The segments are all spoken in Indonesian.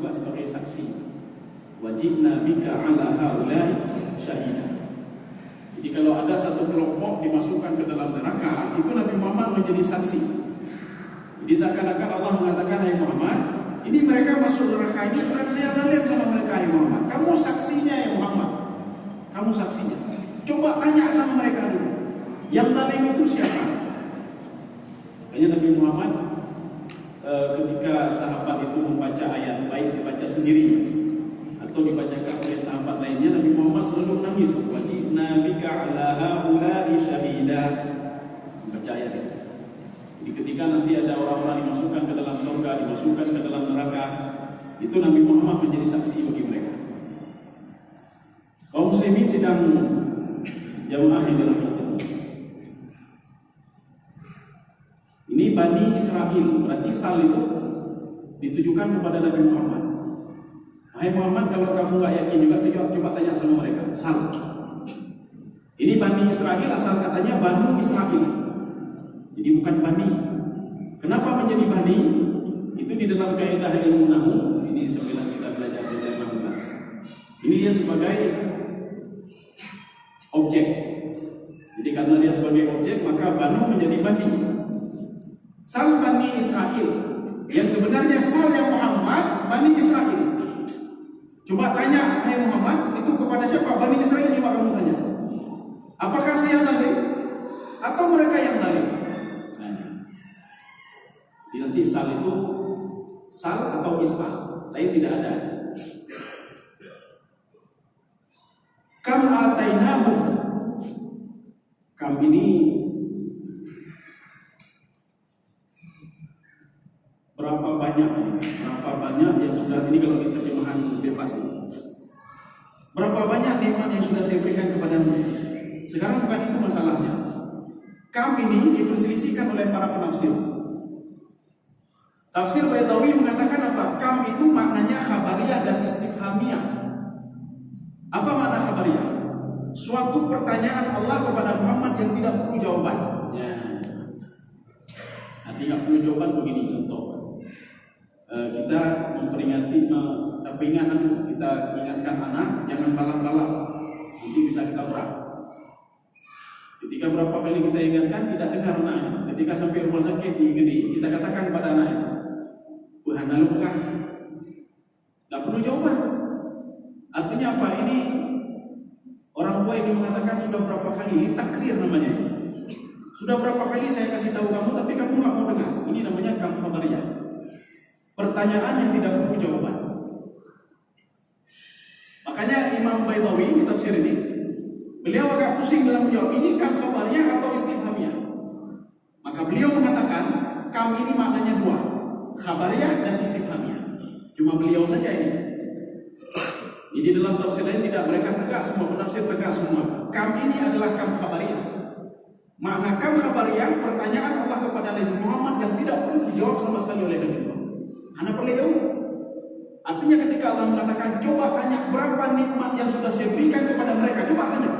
juga sebagai saksi. Wajibna bika ala haulai syahida. Jadi kalau ada satu kelompok dimasukkan ke dalam neraka, itu Nabi Muhammad menjadi saksi. Jadi seakan-akan Allah mengatakan, hai Muhammad, ini mereka masuk neraka ini bukan saya zalim sama mereka, hai Muhammad. Kamu saksinya ya Muhammad. Kamu saksinya. Coba tanya sama mereka dulu. Yang zalim itu siapa? Makanya Nabi Muhammad ketika sahabat itu membaca ayat, baik dibaca sendiri atau dibacakan oleh sahabat lainnya, Nabi Muhammad selalu nangis. Wajibna bika ala haulai syahida. Baca ayat itu. Jadi ketika nanti ada orang-orang dimasukkan ke dalam surga, dimasukkan ke dalam neraka, itu Nabi Muhammad menjadi saksi bagi mereka. Kaum muslimin sedang jamaah yang dirahmati. Ini Bani Israel, berarti sal itu ditujukan kepada Nabi Muhammad. Hai Muhammad, kalau kamu nggak yakin juga, coba tanya sama mereka. Sal. Ini Bani Israel, asal katanya Banu Israel. Jadi bukan Bani. Kenapa menjadi Bani? Itu di dalam kaidah ilmu nahwu. Ini sebelum kita belajar nahwu. Ini dia sebagai objek. Jadi karena dia sebagai objek, maka Banu menjadi Bani. Sal Bani Israel, yang sebenarnya sal yang Muhammad, Bani Israel. Coba tanya, hai Muhammad, itu kepada siapa? Bani Israel, coba kamu tanya. Apakah saya zalim? Atau mereka yang zalim? Jadi nanti sal itu sal atau isma, lain tidak ada. Kam atainahum. Kam ini berapa banyak yang sudah, ini kalau diterjemahan bebas ini. Berapa banyak nikmat yang sudah saya berikan kepadamu. Sekarang bukan itu masalahnya. Kam ini diperselisihkan oleh para penafsir. Tafsir Baydawi mengatakan apa? Kam itu maknanya khabariyah dan istifhamiyah. Apa makna khabariyah? Suatu pertanyaan Allah kepada Muhammad yang tidak perlu jawaban. Ya. Nanti nggak perlu jawaban begini contoh. Kita memperingati peringatan, kita ingatkan anak jangan balap-balap, nanti bisa kita berat. Ketika berapa kali kita ingatkan tidak dengar anaknya. Ketika sampai rumah sakit di Gede, kita katakan pada anaknya, Tuhan luka. Nggak perlu jawaban. Artinya apa? Ini orang tua ini mengatakan sudah berapa kali, takrir namanya. Sudah berapa kali saya kasih tahu kamu, tapi kamu nggak mau dengar. Ini namanya kam khabariyah. Pertanyaan yang tidak perlu jawaban. Makanya Imam Baydawi di tafsir ini, beliau agak pusing dalam menjawab ini kam khabariyah atau istifhamiyah. Maka beliau mengatakan kam ini maknanya dua, khabariyah dan istifhamiyah. Cuma beliau saja ini. Jadi dalam tafsir lain tidak, mereka tegak semua, penafsir tegak semua. Kam ini adalah kam khabariyah. Makna kam khabariyah, pertanyaan Allah kepada Nabi Muhammad yang tidak perlu dijawab sama sekali oleh Nabi Muhammad. Anda perlu tahu. Artinya ketika Allah mengatakan coba tanya berapa nikmat yang sudah saya berikan kepada mereka, coba tanya.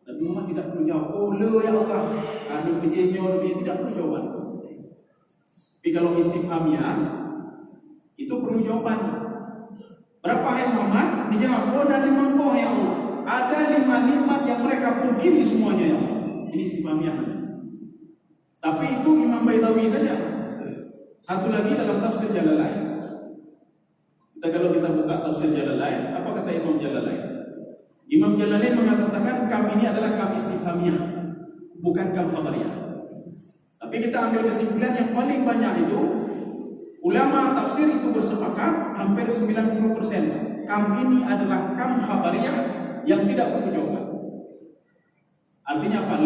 Nabi Muhammad tidak perlu jawab. Oh le ya Allah, anu kejadian lebih, tidak perlu jawaban. Tapi kalau istifhamiyah itu perlu jawaban. Berapa yang Muhammad? Dijawab, oh dan 5 ya Allah. Ada 5 nikmat yang mereka pungkiri semuanya ya Allah. Ini istifhamiyah. Tapi itu Imam Baydawi saja. Satu lagi dalam tafsir Jalalain. Kalau kita buka tafsir Jalalain, apa kata Imam Jalalain? Imam Jalalain mengatakan kam ini adalah kam istifhamiyah, bukan kam khabariyah. Tapi kita ambil kesimpulan yang paling banyak itu ulama tafsir itu bersepakat hampir 90%. Kam ini adalah kam khabariyah yang tidak perlu jawaban. Artinya apa?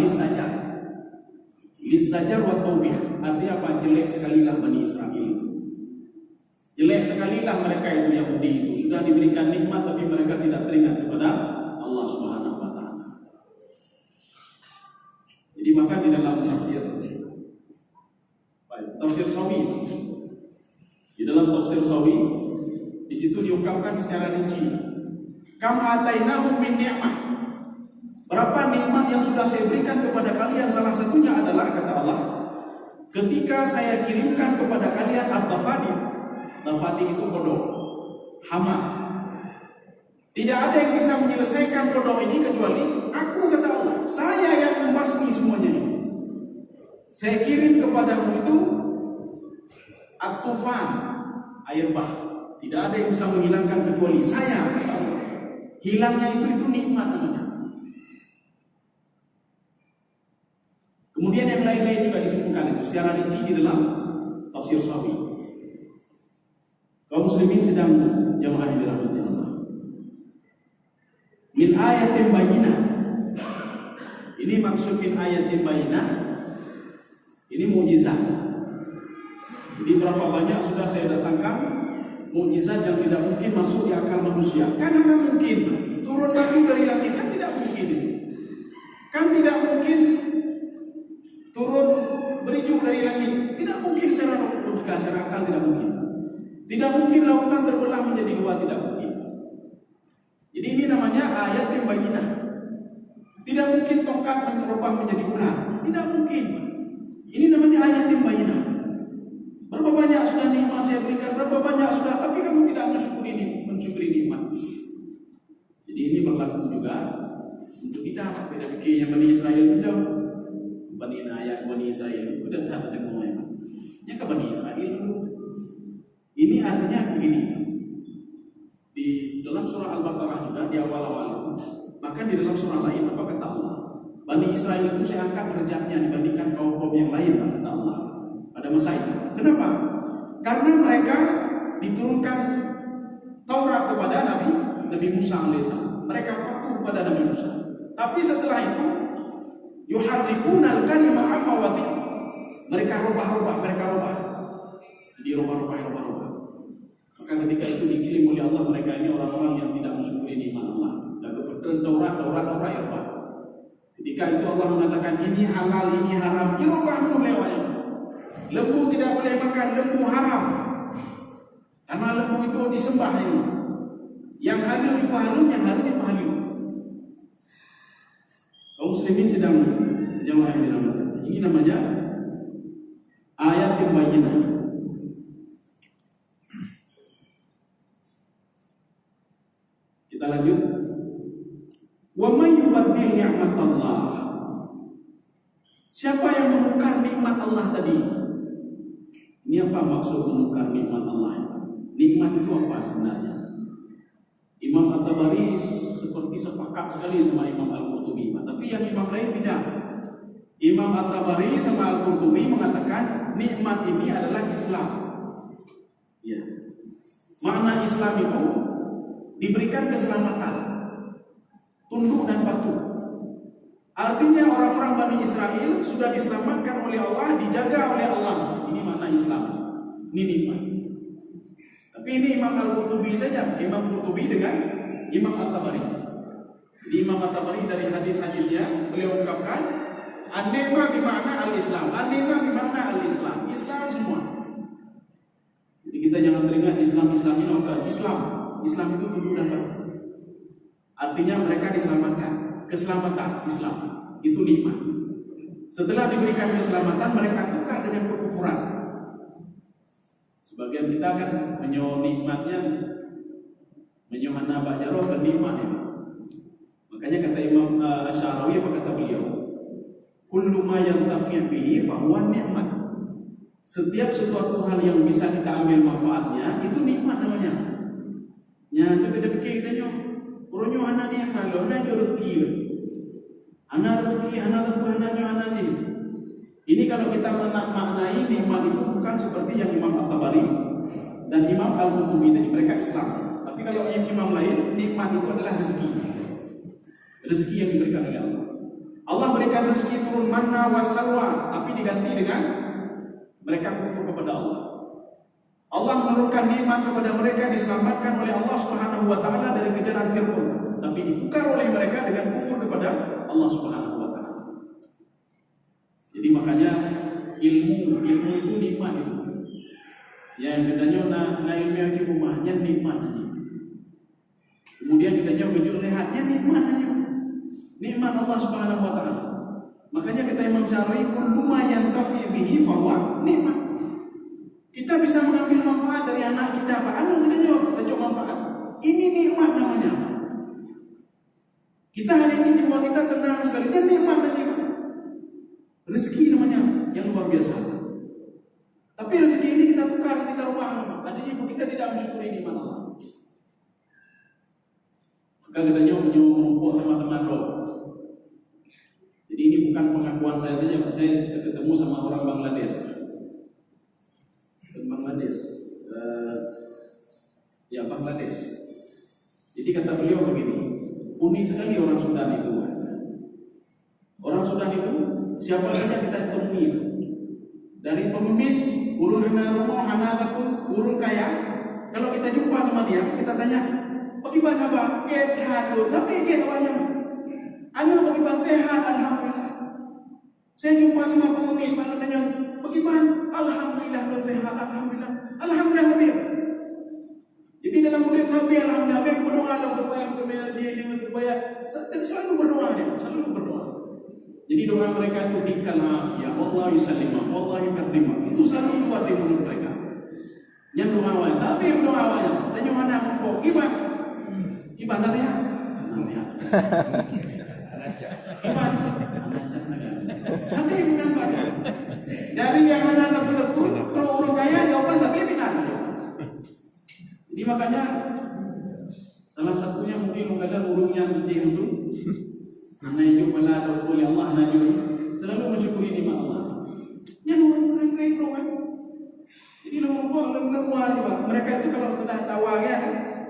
Lizajar wa taubih. Artinya apa? Jelek sekalilah Bani Israel. Jelek sekalilah mereka itu Yahudi itu. Sudah diberikan nikmat tapi mereka tidak teringat kepada Allah Subhanahu wa taala. Jadi maka di dalam tafsir Sawi, di dalam tafsir Sawi di situ diungkapkan secara rinci. Kam atainahum min ni'mah. Berapa nikmat yang sudah saya berikan kepada kalian, salah satunya adalah kata Allah, ketika saya kirimkan kepada kalian at-tafadi. Tafadi itu kodok. hama. Tidak ada yang bisa menyelesaikan kodok ini kecuali aku, kata Allah. Saya yang membasmi semuanya ini. Saya kirim kepadamu itu at-tufan, air bah. Tidak ada yang bisa menghilangkan kecuali saya, kata Allah. Hilangnya itu nikmat namanya. Kemudian yang lain-lain juga disebutkan itu secara rinci di dalam tafsir Sawi. Kaum muslimin sedang jamaah yang dirahmati Allah. Min ayatin bayyinah. Ini maksud min ayatin bayyinah. Ini mukjizat. Jadi berapa banyak sudah saya datangkan mukjizat yang tidak mungkin masuk di akal manusia. Kan mana mungkin turun lagi dari langit, kan tidak mungkin itu. Kan tidak mungkin turun berijuk dari langit. Tidak mungkin secara logika, secara akal tidak mungkin. Tidak mungkin lautan terbelah menjadi dua, tidak mungkin. Jadi ini namanya ayat yang bayyinah. Tidak mungkin tongkat berubah menjadi ular. Tidak mungkin. Ini namanya ayat yang bayyinah. Berapa banyak sudah nikmat saya berikan, berapa banyak sudah, tapi kamu tidak mensyukuri nikmat. Jadi ini berlaku juga untuk kita. Beda pikir yang Bani Israel itu jauh. Bani Israel itu sudah tak ada kemana. Ya ke Bani Israel dulu. Ini artinya begini. Di dalam surah Al-Baqarah juga di awal-awal itu, bahkan di dalam surah lain apa kata Allah? Bani Israel itu saya angkat derajatnya dibandingkan kaum-kaum yang lain, kata Allah. Pada masa itu. Kenapa? Karena mereka diturunkan Taurat kepada Nabi Musa alaihissalam. Mereka patuh kepada Nabi Musa. Tapi setelah itu yuharrifuna al-kalima an mawadhi'i. Mereka rubah. Jadi rubah. Maka ketika itu dikirim oleh Allah, mereka ini orang-orang yang tidak mensyukuri nikmat Allah. Dan kebetulan Taurat ya Pak. Ketika itu Allah mengatakan ini halal, ini haram, dirubah mulai. Lembu tidak boleh makan, lembu haram. Karena lembu itu disembah ini. Yang halal dipahalun, yang haram dipahalun. Kaum muslimin sedang jamaah yang dirahmati. Ini namanya ayat yang bayyinah. Kita lanjut. Wa may yubaddil ni'matallah. Siapa yang menukar nikmat Allah tadi? Ini apa maksud menukar nikmat Allah? Nikmat itu apa sebenarnya? Imam At-Tabari seperti sepakat sekali sama Imam Al-Qurtubi, tapi yang imam lain tidak. Imam At-Tabari sama Al-Qurtubi mengatakan nikmat ini adalah Islam. Ya. Makna Islam itu diberikan keselamatan, tunduk dan patuh. Artinya orang-orang Bani Israel sudah diselamatkan oleh Allah, dijaga oleh Allah. Ini makna Islam. Ini nikmat. Tapi ini Imam Al-Qurtubi saja, Imam Qurtubi dengan Imam At-Tabari. Jadi Imam At-Tabari dari hadis-hadisnya beliau ungkapkan an-ni'mah bermakna al-Islam, an-ni'mah bermakna al-Islam, Islam semua. Jadi kita jangan teringat Islam ini bukan Islam. Islam itu tunduk dan patuh. Artinya mereka diselamatkan. Keselamatan Islam itu nikmat. Setelah diberikan keselamatan, mereka tukar dengan kekufuran. Sebagian kita kan nikmatnya menyomana ba'jaroh dan nikmatnya. Makanya kata Imam Asy'arawi, apa kata beliau? Kullu ma yantafi' bihi fa huwa nikmat. Setiap sesuatu hal yang bisa kita ambil manfaatnya itu nikmat namanya. Ya, itu beda pikir kita nyo. Uronyo anak ni kalau anak jo rezeki. Anak ni. Ini kalau kita maknai nikmat itu bukan seperti yang Imam At-Tabari dan Imam Al-Qurtubi tadi, mereka Islam. Tapi kalau imam lain, nikmat itu adalah rezeki. Rezeki yang diberikan oleh Allah. Allah berikan rezeki turun manna wassalwa, tapi diganti dengan mereka kufur kepada Allah. Allah menurunkan nikmat kepada mereka, diselamatkan oleh Allah Subhanahu wa taala dari kejaran Firaun, tapi ditukar oleh mereka dengan kufur kepada Allah Subhanahu wa taala. Jadi makanya ilmu itu nikmat itu. Yang ditanya na ilmu yang di rumahnya nikmat aja. Kemudian ditanya wujud sehatnya nikmat aja. Nikmat Allah Subhanahu wa taala. Makanya kata Imam Syar'i, kullu ma yantafi bihi fa huwa nikmat. Kita bisa mengambil manfaat dari anak kita, apa? Anu kita jawab manfaat. Kita hari ini jiwa kita tenang sekali, dan nikmat. Rezeki namanya yang luar biasa. Tapi rezeki ini kita tukar, kita rubah. Ada ibu kita tidak mensyukuri nikmat Allah. Maka katanya menumpuk teman-teman roh. Jadi ini bukan pengakuan saya saja, saya ketemu sama orang Bangladesh. Bangladesh. Jadi kata beliau begini, unik sekali orang Sudan itu. Orang Sudan itu siapa saja kita temui, dari pengemis, urun urun kaya. Kalau kita jumpa sama dia, kita tanya, bagaimana Pak? Sehat, tapi awalnya. Anu bagaimana? Sehat, alhamdulillah. Saya jumpa sama pengemis, lalu tanya, bagaimana? Alhamdulillah, sehat, alhamdulillah. Alhamdulillah, tapi. Jadi dalam murid sahabat alhamdulillah, yang berdoa dalam berdoa, selalu berdoa dia, selalu berdoa. Jadi doa mereka itu bikal afiyah, Allah yusallimah, Allah yukadimah. Itu selalu keluar di mulut mereka. Yang doa awalnya, tapi doa awalnya, dan yang mana kok gimana? Gimana dia? Gimana? Tapi kenapa? Dari yang mana takut orang kaya jawaban tapi benar. Jadi makanya salah satunya mungkin mengadar urungnya sendiri itu. Anak itu malah oleh Allah anak itu selalu mensyukuri nikmat Allah. Yang orang itu kan. Jadi mereka itu kalau sudah tahu ya,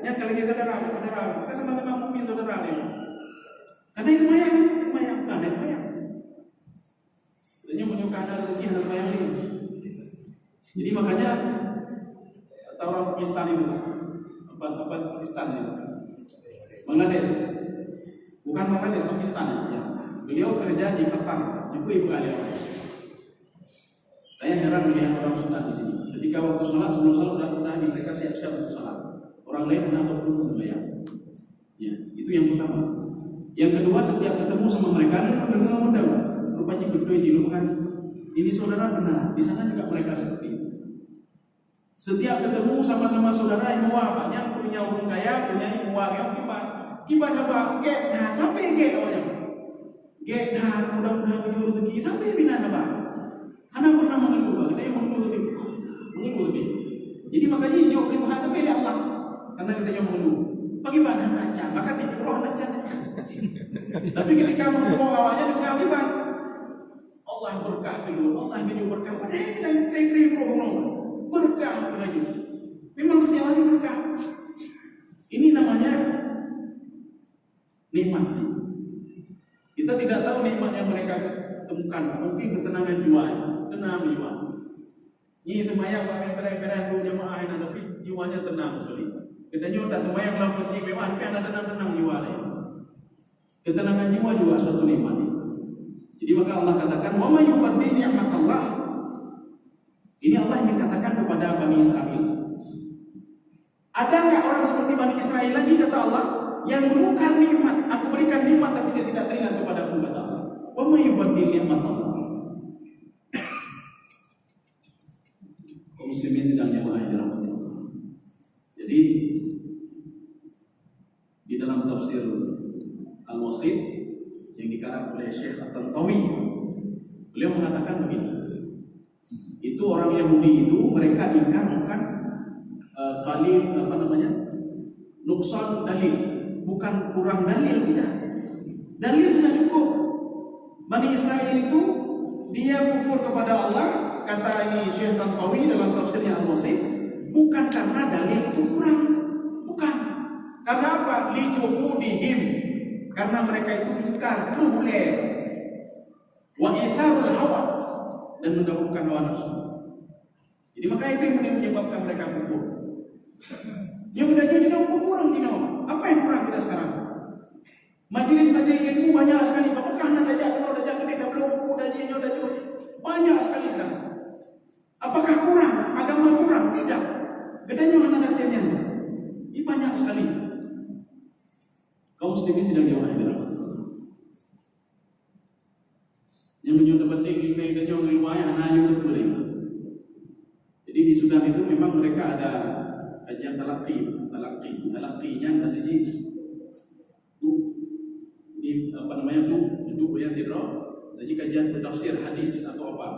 yang kalau kita saudara, maka sama-sama mungkin saudara dia. Karena itu mayang, karena itu mayang. Sebenarnya menyukai ada rezeki anak mayang itu. Jadi makanya kata orang Pakistan itu, apa Pakistan itu, Bangladesh, bukan Bangladesh, Pakistan ya. Beliau kerja di Qatar, ibu ada. Saya heran melihat orang Sudan di sini. Ketika waktu sholat, sebelum sholat sudah bertanya, mereka siap-siap untuk sholat. Orang lain hendak belum membayar. Ya, itu yang pertama. Yang kedua, setiap ketemu sama mereka, mereka mendengar mendawa. Rupa ciberdoi jilukan. Ini saudara benar. Di sana juga mereka seperti itu. Setiap ketemu sama-sama saudara yang muak, yang punya orang kaya, punya muak yang kibat apa? Nah, tapi awalnya. Nah, mudah-mudahan menyuruh rezeki, tapi bina apa? Anak pernah mengeluh, ada yang mengeluh lebih. Jadi makanya hijau kelimpahan tapi ada Allah. Karena kita yang mengeluh. Bagaimana baca? Maka tidak perlu baca. Tapi ketika mengeluh awalnya dengan akibat Allah berkah dulu, Allah beri berkah. Padahal kita berkah lagi. Memang setiap hari berkah. Ini namanya nikmat. Kita tidak tahu nikmat yang mereka temukan. Mungkin ketenangan jiwa, tenang jiwa. Ini temayang pakai keren-keren dulu jemaah yang tapi jiwanya tenang sekali. Kita nyoba temayang dalam masjid memang tapi ada tenang jiwa lain. Ketenangan jiwa juga suatu nikmat. Jadi maka Allah katakan, "Wa may yubaddil ni'matallah." Ini Allah yang katakan kepada Bani Israel. Ada enggak orang seperti Bani Israel lagi kata Allah yang menukar nikmat? Aku berikan nikmat tapi dia tidak teringat kepada aku kata Allah. Wa may yubaddil ni'matallah. Kaum muslimin sedang jamaah yang dirahmati Allah. Jadi di dalam tafsir Al-Wasit yang dikarang oleh Syekh At-Tantawi, beliau mengatakan begini. Itu orang Yahudi itu mereka ingkarkan kalil nuksan dalil, bukan kurang dalil, tidak. Dalil sudah cukup. Bani Israel itu dia kufur kepada Allah, kata ini Syekh Tantawi dalam tafsirnya Al-Wasit, bukan karena dalil itu kurang, bukan. Karena apa? Lijuhudihim, karena mereka itu ingkar, luhule, wa itharul hawa, dan mendahulukan hawa nafsu. Jadi maka itu yang menyebabkan mereka kufur. Yang udah jadi kurang dino. Apa yang kurang kita sekarang? Majelis-majelis ilmu banyak sekali. Apakah anda kalau dah jangan kita belum udah jadi banyak sekali sekarang. Apakah kurang? Agama kurang? Tidak. Gedanya mana nantinya? Ini banyak sekali. Kaum muslimin sedang jauh dari yang menyuruh penting ini dan yang lumayan hanya untuk beli. Jadi di Sudan itu memang mereka ada kajian talaqinya tadi Jadi kajian tafsir hadis atau apa.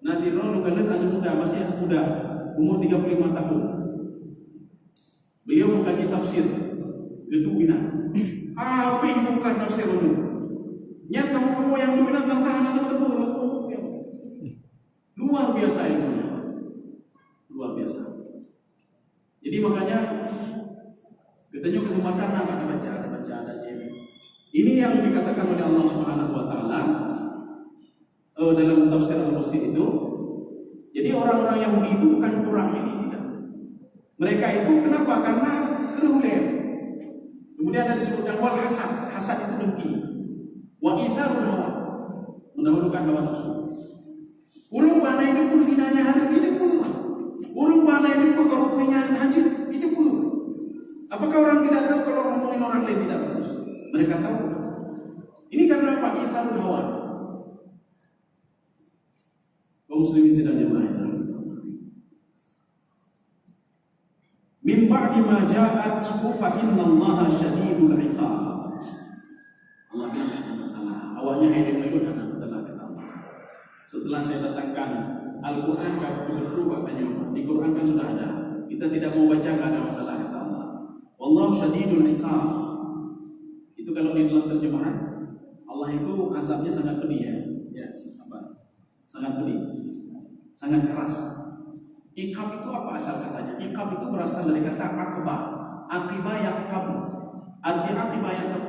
Nanti kalau kalian ada muda, masih muda, umur 35 tahun. Beliau mengkaji tafsir. Itu bina. Apa yang bukan tafsir umum? Yang kamu yang bina tentang anak tersebut. Luar biasa ilmunya. Luar biasa. Jadi makanya katanya kesempatan akan baca ada jadi. Ini yang dikatakan oleh Allah Subhanahu wa taala dalam tafsir Al-Qursi itu. Jadi orang-orang Yahudi itu bukan kurang ini tidak. Mereka itu kenapa? Karena kerulen. Kemudian ada disebutkan wal hasad. Hasad itu dengki. Wa itharul hawa. Mendahulukan hawa nafsu. Urung bana ini pun sinanya hari ini pun. Urung bana ini pun korupsinya hajit itu pun. Apakah orang tidak tahu kalau ngomongin orang lain tidak bagus? Mereka tahu. Ini karena apa? Itharul hawa. Kaum muslimin sedang jemaah. Min ba'di ma ja'at sufa innallaha syadidul 'iqab. Allah bilang ada masalah. Awalnya ayat itu anak telah kata Allah. Setelah saya datangkan Al-Qur'an kamu berubah katanya. Di Quran kan sudah ada. Kita tidak mau baca enggak ada masalah kata Allah. Wallahu syadidul 'iqab. Itu kalau di dalam terjemahan Allah itu azabnya sangat pedih ya. Apa? Sangat pedih. Sangat keras. Iqab itu apa asal katanya? Iqab itu berasal dari kata aqbah. Aqibah yang kamu. Arti aqibah yang kamu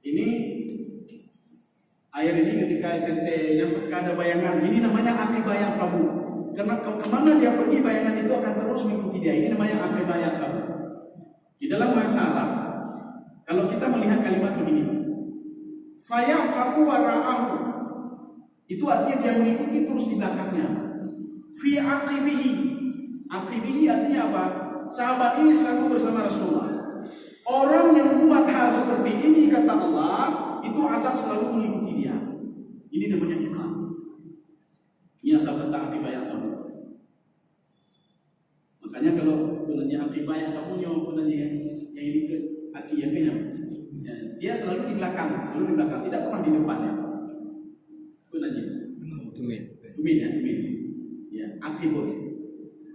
ini air ini ketika SMP yang ada bayangan, ini namanya aqibah yang kamu. Karena kemana dia pergi bayangan itu akan terus mengikuti dia. Ini namanya aqibah yang kamu. Di dalam bahasa Arab, kalau kita melihat kalimat begini, fayaqabu wara'ahu, itu artinya dia mengikuti terus di belakangnya. Fi aqibihi. Aqibihi artinya apa? Sahabat ini selalu bersama Rasulullah. Orang yang buat hal seperti ini kata Allah, itu azab selalu mengikuti dia. Ini namanya iqab. Ini asal kata aqibah yang kamu. Makanya kalau benarnya aqibah yang kamu benarnya yang ini ke akiyahnya. Dia selalu di belakang, tidak pernah di depannya. Tumin ya. Ya, akibun.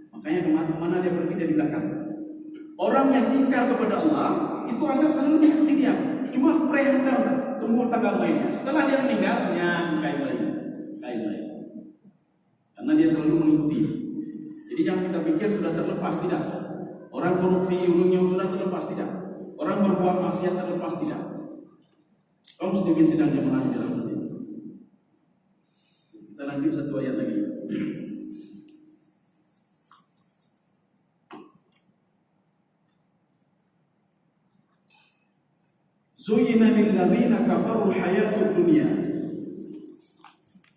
Makanya kemana dia pergi dari belakang. Orang yang ingkar kepada Allah itu azab selalu mengikuti dia. Cuma prehendak tunggu tanggal lainnya. Setelah dia meninggal, kain lagi. Karena dia selalu mengikuti. Jadi jangan kita pikir sudah terlepas, tidak. Orang korupsi urungnya sudah terlepas, tidak. Orang berbuat maksiat terlepas, tidak. Kaum muslimin sedang jemaah di dalam hati. Kita lanjut satu ayat lagi. Zuyyina lil ladzina kafaru hayatud dunya.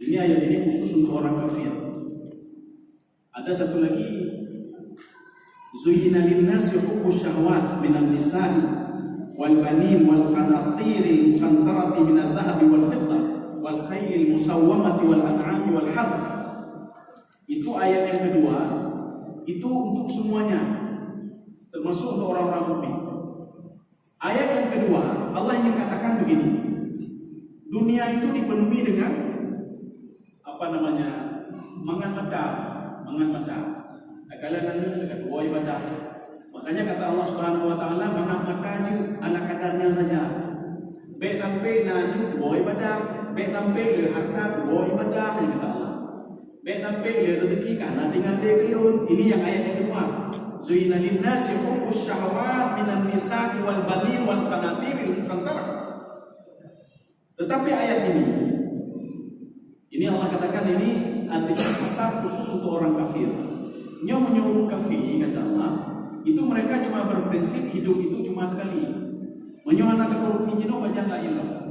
Ini ayat ini khusus untuk orang kafir. Ada satu lagi, zuyyina lin nasi hubbus syahawat minan nisa'i wal banin wal qanatiril muqantarati minadh dhahabi wal fiddah wal khaylil musawwamati wal an'ami wal harth. Itu ayat yang kedua. Itu untuk semuanya, termasuk untuk orang-orang mukmin. Ayat yang kedua, Allah ingin katakan begini. Dunia itu dipenuhi dengan mangan mata. Kalian dengan dua ibadah. Makanya kata Allah Subhanahu wa taala, mangan mata aja ala kadarnya saja. Baik sampai nanu dua ibadah, baik sampai le harta dua ibadah, kata Allah. Baik sampai le rezeki karena dengan dia kelun. Ini yang ayat yang kedua. Zuyyina lin-nasi hubbus syahawat minan nisa'i wal banin wal qanatiril muqantarah. Tetapi ayat ini Allah katakan ini artinya besar khusus untuk orang kafir. Menyuruh kafir kata Allah, itu mereka cuma berprinsip hidup itu cuma sekali. Menyuruh anak korupsi jino baca la ilaha.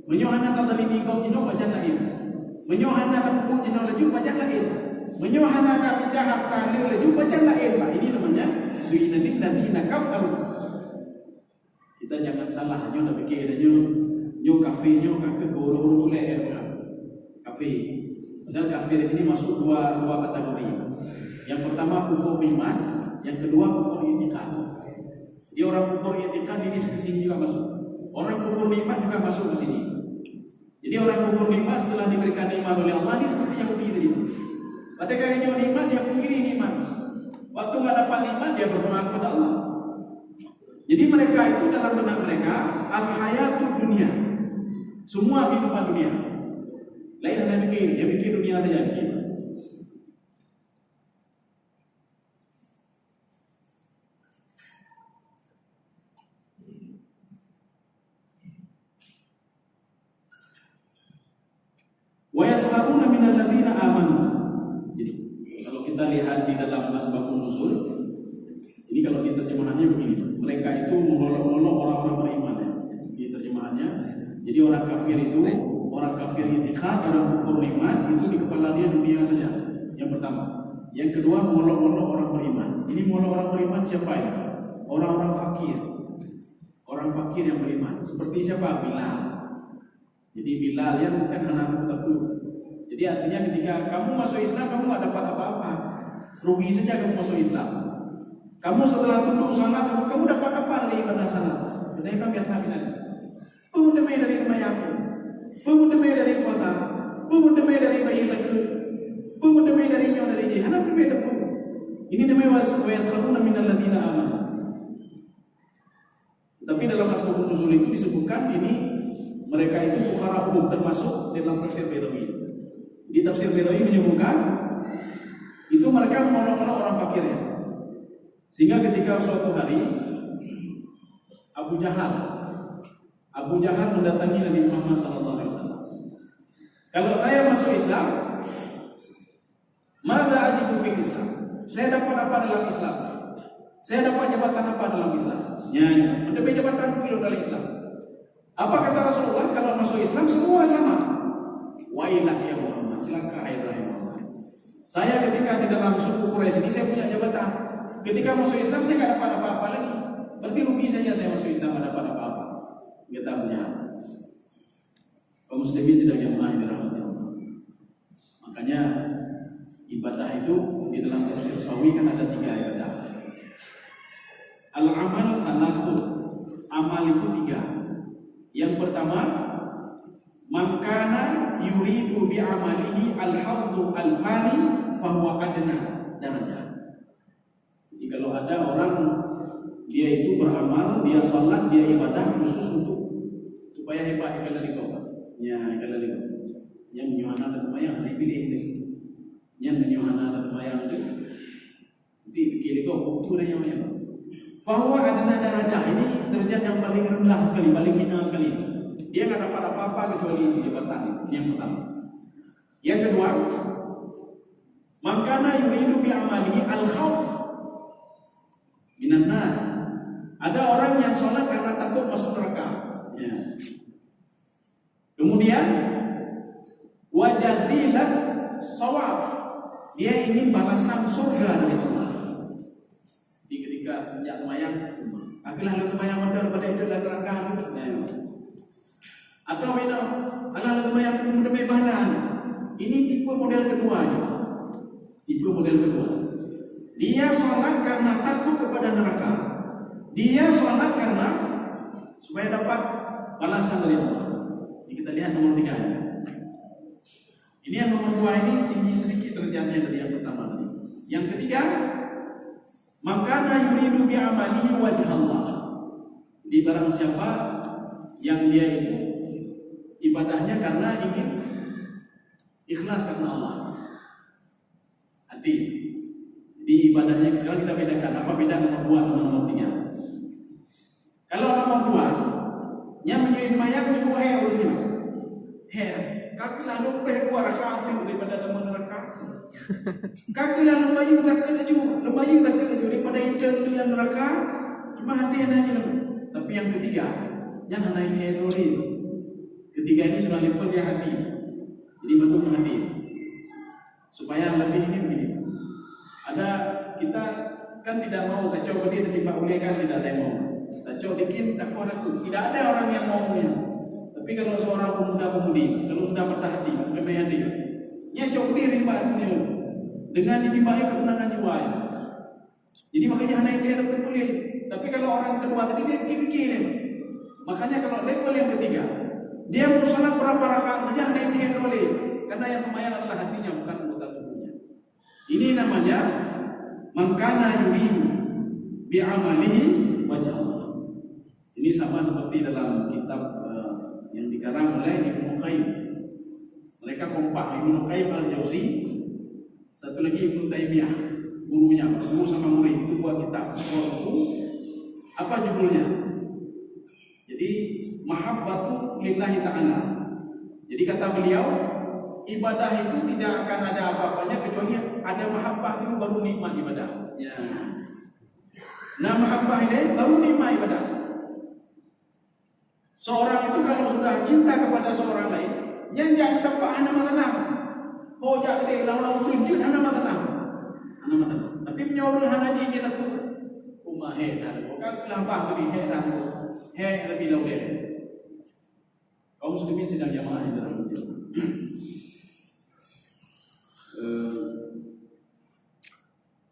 Menyuruh anak tadlimi kau jino baca la ilaha. Menyuruh anak pupuk jino laju baca la ilaha. Menyuruh anak jahat kahir laju baca la ilaha. Ini namanya zuyyina lil ladzina kafaru. Kita jangan salah nyo nak fikir nyo kafir nyo kakek guru boleh kafir. Padahal kafir di sini masuk dua kategori. Yang pertama kufur iman, yang kedua kufur i'tiqad. Dia orang kufur i'tiqad ini sini juga masuk. Orang kufur nikmat juga masuk ke sini. Jadi orang kufur nikmat setelah diberikan nikmat oleh Allah ini seperti Yahudi tadi. Pada kalinya nikmat dia pungkiri nikmat. Waktu nggak dapat nikmat dia berdoa kepada Allah. Jadi mereka itu dalam benak mereka al-hayatud dunia. Semua kehidupan dunia. Lain ada mikir, dia mikir dunia saja mikir. Wa yasharuna minal ladzina amanu. Jadi kalau kita lihat di dalam asbabun nuzul, ini kalau di terjemahannya begini, mereka itu mengolok-olok orang-orang beriman ya. Di terjemahannya, jadi orang kafir itu, orang kafir itikad, orang kufur nikmat itu di kepala dia dunia saja. Yang pertama. Yang kedua mengolok-olok orang beriman. Ini mengolok orang beriman siapa ya? Orang-orang fakir. Orang fakir yang beriman. Seperti siapa? Bilal. Jadi Bilal yang bukan anak tertentu. Jadi artinya ketika kamu masuk Islam kamu nggak dapat apa-apa, rugi saja kamu masuk Islam. Kamu setelah tunduk salat kamu dapat apa dari ibadah salat? Katanya kami Bilal. Pemudemai dari temayangku, pemudemai dari kota, pemudemai dari bayi laki, pemudemai dari nyawa dari jihad. Apa berbeda pun? Ini namanya wasqaruna minal ladzina amanu. Tapi dalam asbabun nuzul itu disebutkan ini mereka itu fuqara termasuk dalam tafsir Baidawi. Di tafsir Baidawi menyebutkan itu mereka mengolok-olok orang fakir ya. Sehingga ketika suatu hari Abu Jahal mendatangi Nabi Muhammad SAW. Kalau saya masuk Islam, mada ajidu fi Islam? Saya dapat apa dalam Islam? Saya dapat jabatan apa dalam Islam? Ya, mendapat jabatan dulu dalam Islam. Apa kata Rasulullah? Kalau masuk Islam semua sama. Wailah ya Muhammad, celaka hai Muhammad. Saya ketika di dalam suku Quraisy ini saya punya jabatan. Ketika masuk Islam saya tidak dapat apa-apa lagi. Berarti rugi saja saya masuk Islam tidak dapat apa-apa. Kita punya. Kaum muslimin sudah jamaah dirahmati Allah. Makanya ibadah itu di dalam tafsir Sawi kan ada 3 ibadah. Al-amal thalathun. Amal itu 3. Yang pertama, man kana yuridu bi amalihi al-hadzu al-fani fa huwa adna darajah. Jadi kalau ada orang dia itu beramal, dia salat, dia ibadah khusus untuk supaya hebat dari kau. Ya, dari kau. Yang menyuhana temayang dipilih ini. Yang menyuhana temayang itu dipilih kau ukurannya apa? Fa huwa adna darajah. Ini derajat yang paling rendah sekali, paling hina sekali. Dia nggak dapat apa-apa kecuali itu jabatan. Ini yang pertama. Yang kedua, makana yuridu bi amalihi al-khauf minan nar. Ada orang yang sholat karena takut masuk neraka. Ya. Kemudian wajazilat shawab. Dia ingin balasan surga dari Allah. Di ketika yang mayang, akilah lu mayang modal pada itu dalam neraka itu. Atau ini, alah lu mayang demi bahalan. Ini tipe model kedua. Tipe model kedua. Dia sholat karena takut kepada neraka. Dia sholat karena supaya dapat balasan dari Allah. Jadi kita lihat nomor 3. Ini yang nomor 2 ini tinggi sedikit derajatnya dari yang pertama tadi. Yang ketiga, makana yuridu bi amalihi wajh Allah. Di barang siapa yang dia itu ibadahnya karena ingin ikhlas karena Allah. Hati. Di ibadahnya sekarang kita bedakan apa beda nomor 2 sama nomor 3. Kalau nomor 2 yang menyuih mayat cukup hair dulu. Hair. Kaki lalu dua rakaat daripada dalam neraka. Kaki lalu bayu tak laju daripada itu dalam neraka. Cuma hati yang aja. Tapi yang ketiga, yang naik hair dulu. Ketiga ini sudah level dia hati. Jadi bentuk hati. Supaya lebih ini begini. Ada kita kan tidak mau kacau berdiri dari Pak Ule kan tidak ada yang mau. Kacau dikit tak mau aku. Tidak ada orang yang maunya. Tapi kalau seorang pemuda-pemudi, kalau sudah patah hati, memang dia, dia cok diri Pak Ule dengan ini baik ketenangan jiwa. Jadi makanya anak dia tetap boleh. Tapi kalau orang kedua tadi dia pikir Makanya kalau level yang ketiga, dia mau salat berapa rakaat saja hanya ingin boleh, karena yang membayar adalah hatinya bukan anggota tubuhnya. Ini namanya man kana yuridu bi'amalihi wajh Allah. Ini sama seperti dalam kitab yang dikarang oleh Ibnu Qayyim. Mereka kompak, Ibnu Qayyim Al-Jauzi, satu lagi Ibnu Taimiyah, gurunya, guru sama murid itu buat kitab. Apa judulnya? Jadi mahabbatu lillahi ta'ala. Jadi kata beliau, ibadah itu tidak akan ada apa-apanya kecuali ada mahabbah dulu baru nikmat ibadah. Ya. Nah, mahabbah ini baru nikmat ibadah. Seorang itu kalau sudah cinta kepada seorang lain, yang jangan dapat anak matanam. Oh, jangan dia lawan tunjuk anak matanam. Anak matanam. Tapi menyorong anak dia kita pun rumah hedan. Bukan kelapa lebih hedan. Hedan lebih lawan. Kaum muslimin sedang jamaah di dalam masjid.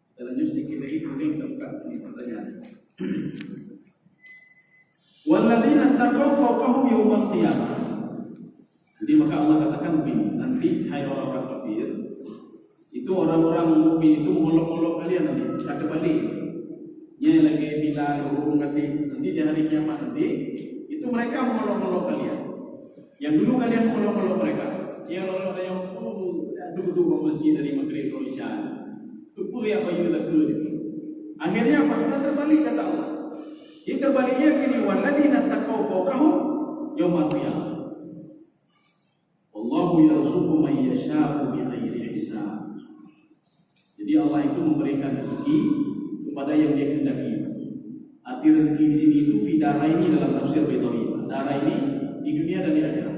Kita lanjut sedikit lagi, kemudian kita buka pertanyaan. Walladzina taqaw fawqahum yawmal qiyamah. Jadi maka Allah katakan begini, nanti hai orang-orang kafir, itu orang-orang mukmin itu mengolok-olok kalian nanti, tak kembali. Yang lagi bila urung nanti di hari kiamat nanti, itu mereka mengolok-olok kalian. Yang dulu kalian mengolok-olok mereka, yang orang yang duduk-duduk masjid dari maghrib ke isya, supur ya apa itu tak dulu. Akhirnya apa? Sudah terbalik kata Allah. Ini terbaliknya begini, walladzina taqaw fawqahum yawmal qiyamah. Wallahu yarzuqu man yasha'u bighairi hisab. Jadi Allah itu memberikan rezeki kepada yang Dia kehendaki. Arti rezeki di sini itu fi daraini dalam tafsir Baitawi. Darah ini di dunia dan di akhirat.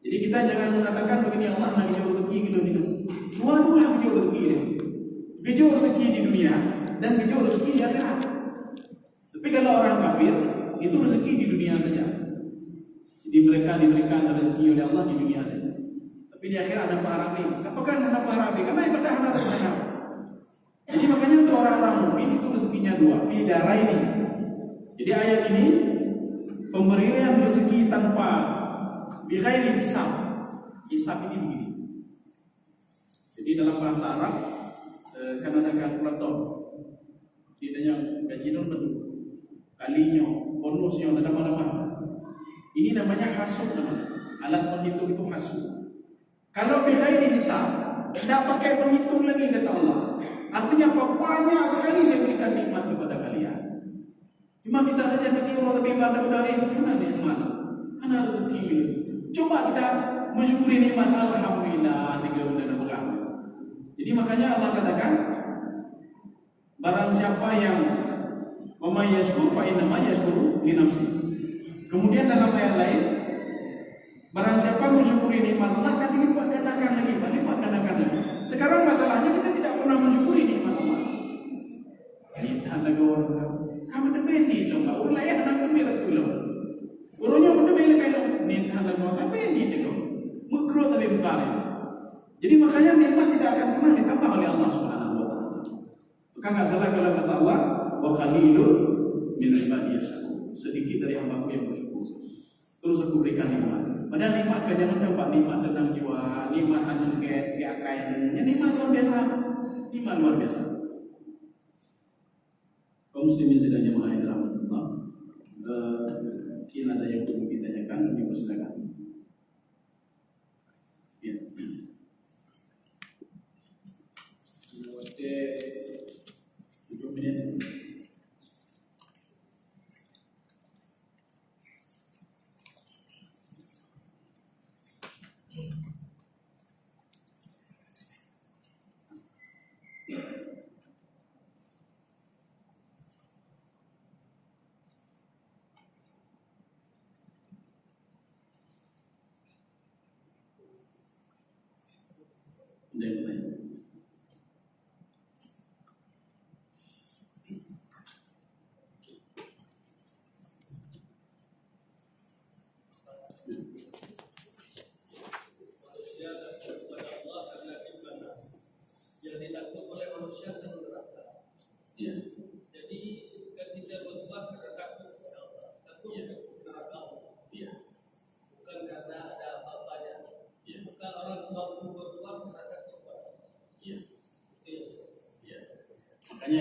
Jadi kita jangan mengatakan begini, Allah nak kejar rezeki gitu gitu. Dua-dua kejar rezeki dia. Kejar rezeki di dunia dan kejar rezeki di akhirat. Tapi kalau orang kafir, itu rezeki di dunia saja. Jadi mereka diberikan rezeki oleh Allah di dunia saja. Tapi di akhirat ada pahala. Apakah ada pahala? Karena ibadah ada semuanya. Jadi makanya untuk orang-orang mukmin itu rezekinya dua, fi daraini. Jadi ayat ini pemberian rezeki tanpa bighairi hisab. Hisab ini begini. Jadi dalam bahasa Arab kan ada kalkulator. Ditanya gaji non betul. Kalinya, bonusnya ada mana-mana. Ini namanya hasub namanya. Alat penghitung itu hasub. Kalau bighairi hisab, tidak pakai penghitung lagi kata Allah. Artinya apa? Banyak sekali saya berikan nikmat kepada kalian. Cuma kita saja kecil Allah tapi pada mana nikmat? Mana rezeki? Coba kita mensyukuri nikmat alhamdulillah dengan beragam. Jadi makanya Allah katakan barang siapa yang wa yashkur fa inna ma yashkuru li nafsi. Kemudian dalam ayat lain, barang siapa mensyukuri nikmat Allah akan dilipat gandakan lagi, lipat gandakan lagi. Sekarang masalahnya kita tidak pernah mensyukuri nikmat Allah. Ini dah lagu orang. Kamu demi ni loh, orang lain anak demi lagu loh. Orangnya pun demi lebih loh. Ni dah lagu orang tapi ni dego. Mukro tapi bukan. Jadi makanya nikmat tidak akan pernah ditambah oleh Allah Subhanahu wa taala. Bukan enggak salah kalau kata Allah wa qalilun min ibadiyas syakur. Sedikit dari hamba-Ku yang bersyukur. Terus aku berikan nikmat. Padahal nikmat jangan dapat nikmat tentang jiwa, nikmat anu ke akaian. Ini nikmat luar biasa. Nikmat luar biasa. Kaum muslimin sedang jamaah dalam Allah. Mungkin ada yang perlu ditanyakan, Ibu silakan. Ya. Waktu 7 menit.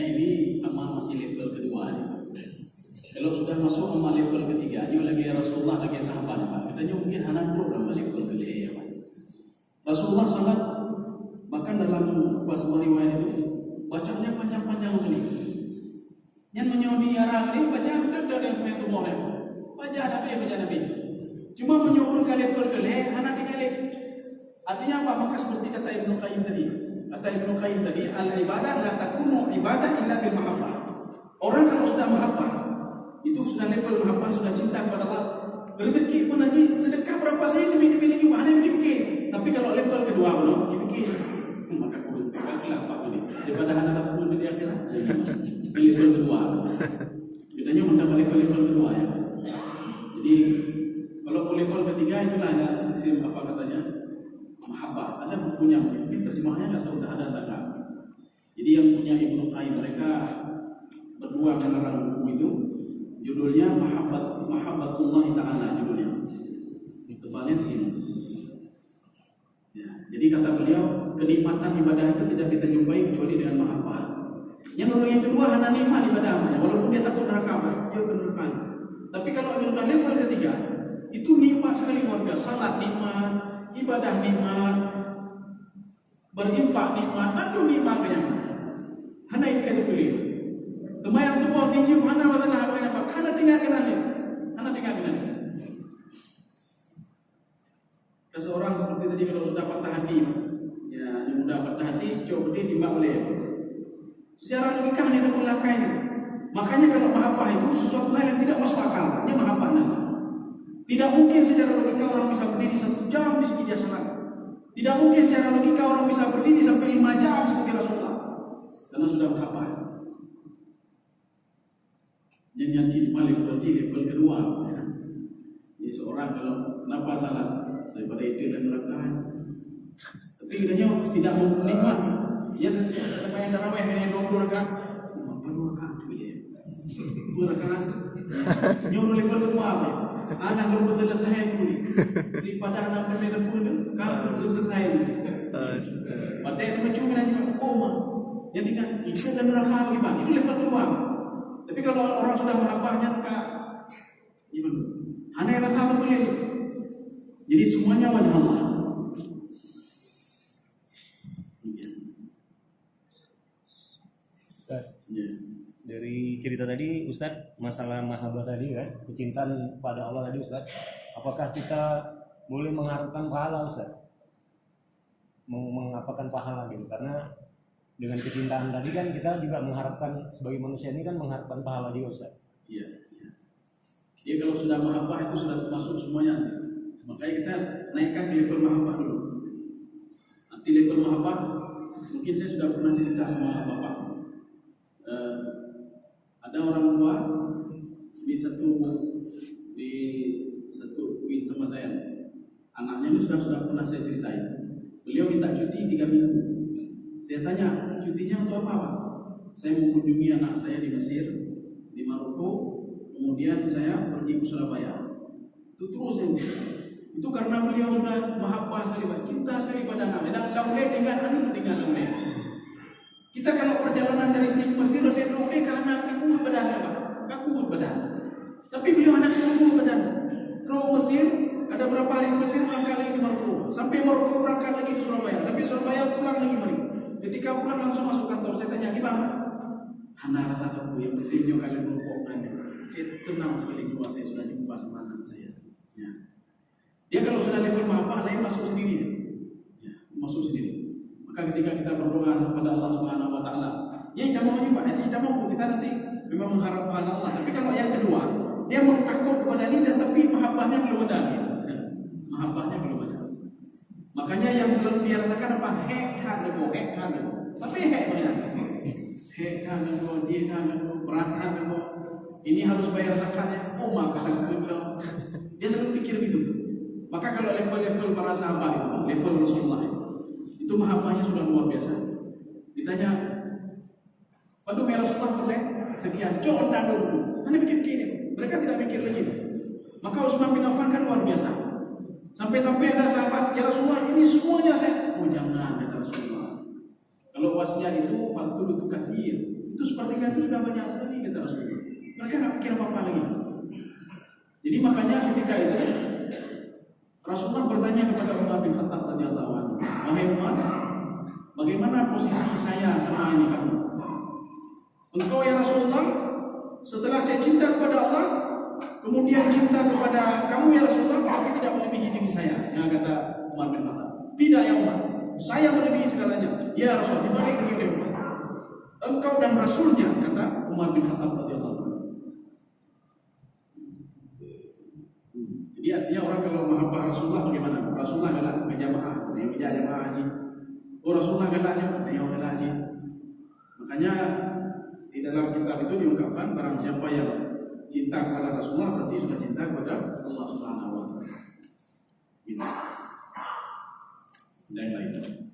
ini amal masih level kedua. Kalau sudah masuk amal level ketiga, ini lagi Rasulullah lagi sahabat Pak. Katanya mungkin anak program level kedua ya Pak. Rasulullah sangat bahkan dalam sebuah riwayat itu bacanya panjang-panjang sekali. Yang menyuruh arah ini baca dari yang itu boleh. Baca Nabi. Cuma menyuruh ke level kedua, anak tinggal. Artinya apa? Maka seperti kata Ibnu Qayyim tadi. Al-ibadah la takunu ibadah illa bil mahabbah. Orang kalau sudah mahabbah, itu sudah level mahabbah, sudah cinta kepada Allah. Rezeki pun lagi sedekah berapa saya demi juga hanya dipikir. Tapi kalau level kedua belum dipikir. Maka kurang apa ini? Daripada anak tak pun di akhirat. Di level kedua. Kitanya mendapat level kedua ya. Jadi kalau level ketiga itulah ada sistem apa katanya? Mahabbah. Ada bukunya, mungkin terjemahnya nggak tahu tak ada tak. Jadi yang punya Ibnu Qayyim mereka berdua mengarang buku itu, judulnya Mahabbatullah Ta'ala judulnya. Tebalnya segini. Ya, jadi kata beliau, kenikmatan ibadah itu tidak kita jumpai kecuali dengan mahabbah. Yang kedua hanya nikmat ibadahnya, walaupun dia takut neraka, dia akan neraka. Tapi kalau sudah level ketiga, itu nikmat sekali luar biasa. Salat nikmat, ibadah nikmat, berinfak nikmat, aduh nikmatnya. Hana itu pilih. Temayang tu mau tinju hana watana apa yang hana tinggal kenali. Seseorang seperti tadi kalau sudah patah hati, ya yang mudah patah hati, coba dia timbang oleh. Secara logika hanya ada melakainya. Makanya kalau mahabbah itu sesuatu hal yang tidak masuk akal, hanya mahabbah nanti. Tidak mungkin secara logika orang bisa berdiri 1 jam di segi dia salat. Tidak mungkin secara logika orang bisa berdiri sampai 5 jam seperti Rasulullah. Karena sudah mahabbah. Yang cuma berarti level kedua. Ya. Jadi seorang kalau kenapa salat daripada itu dan neraka. Tapi katanya tidak mau nikmat. Ya, apa yang ramai hanya 20 rakaat. 40 rakaat tu dia. 2 rakaat. Nyuruh level kedua apa? Anak belum selesai dulu. Daripada anak berbeda pun kamu belum selesai. Pada itu mencuri aja koma. Jadi kan itu dan neraka bagaimana? Itu level kedua. Tapi kalau orang sudah merapahnya maka gimana? Hanya rasa boleh. Jadi semuanya wajah Allah. Ustaz, dari cerita tadi Ustaz, masalah mahabbah tadi kan, kecintaan pada Allah tadi Ustaz, apakah kita boleh mengharapkan pahala Ustaz? Mengapakan pahala gitu, karena dengan kecintaan tadi kan kita juga mengharapkan sebagai manusia ini kan mengharapkan pahala juga Ustaz. Iya. Dia kalau sudah mahabbah itu sudah masuk semuanya. Makanya kita naikkan ke level mahabbah dulu. Nanti level mahabbah mungkin saya sudah pernah cerita sama Bapak. Ada orang tua di satu UIN sama saya. Anaknya itu sudah pernah saya ceritain. Beliau minta cuti 3 minggu. Saya tanya, cutinya untuk apa Pak? Saya mengunjungi anak saya di Mesir, di Maroko, kemudian saya pergi ke Surabaya. Itu terus ya. Itu karena beliau sudah mahabbah sekali, cinta sekali pada anak. Dan lauleh dengan lauleh. Kita kalau perjalanan dari sini ke Mesir dan lauleh karena kaku badan. Tapi beliau anak kaku badan. Terus Mesir, ada berapa hari di Mesir, berangkat lagi ke Maroko. Sampai Maroko berangkat lagi ke Surabaya. Sampai Surabaya pulang lagi Maroko. Ketika pulang langsung masuk kantor. Saya tanya, gimana? Anak kamu yang pentingnya kalian melupakan. Saya tenang sekali bahwa saya sudah jumpa sama anak saya. Ya. Dia kalau sudah level mahabbah, lain masuk sendiri. Ya, masuk sendiri. Maka ketika kita berdoa kepada Allah Subhanahu Wa Taala, ya tidak mau juga, tidak mau kita nanti memang mengharap pahala Allah. Tapi kalau yang kedua, dia mau takut kepada ini dan tapi mahabbahnya belum ada. Ya. Mahabbahnya belum ada. Makanya yang selalu dia rasakan apa? Hek kan. Tapi hek banyak. Hek kan, dia kan, berat kan, ini harus bayar zakatnya. Oh maka kerja. Dia selalu pikir gitu. Maka kalau level-level para sahabat itu, level Rasulullah itu mahabbahnya sudah luar biasa. Ditanya, waduh Rasulullah boleh sekian, Jordan dulu. Hanya pikir begini. Mereka tidak pikir lagi. Maka Utsman bin Affan kan luar biasa. Sampai-sampai ada sahabat, ya Rasulullah ini semuanya saya. Oh jangan kata Rasulullah. Kalau wasiat itu fathul itu kathir. Itu sepertiga itu sudah banyak sekali kata Rasulullah. Mereka nggak pikir apa-apa lagi. Jadi makanya ketika itu Rasulullah bertanya kepada Umar bin Khattab radhiyallahu anhu, "Wahai Umar, bagaimana posisi saya sama ini kamu? Engkau ya Rasulullah, setelah saya cinta kepada Allah, kemudian cinta kepada kamu ya Rasulullah, tapi tidak melebihi diri saya." Yang kata Umar bin Khattab, "Tidak ya Umar, saya melebihi segalanya." "Ya Rasul, dibalik begitu Umar. Engkau dan Rasulnya," kata Umar bin Khattab radhiyallahu anhu. Jadi artinya orang kalau mahabbah Rasulullah bagaimana? Rasulullah galak ke jamaah, yang kerja jamaah haji. Oh Rasulullah galaknya, yang galak haji. Makanya di dalam kitab itu diungkapkan barang siapa yang cinta kepada Rasulullah berarti sudah cinta kepada Allah Subhanahu wa taala. Gitu. Dan lain-lain.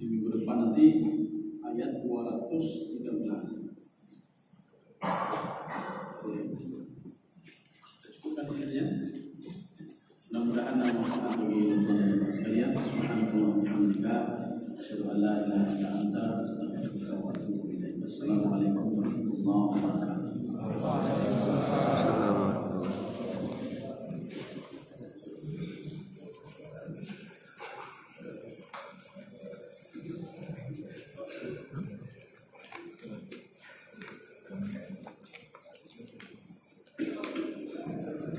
Di minggu depan nanti ayat 213. Cukupkan saja. Mudah-mudahan bermanfaat bagi teman-teman sekalian. Subhanallah wa bihamdika, asyhadu an la ilaha illa anta, astaghfiruka wa atubu ilaik. Wassalamualaikum warahmatullahi wabarakatuh.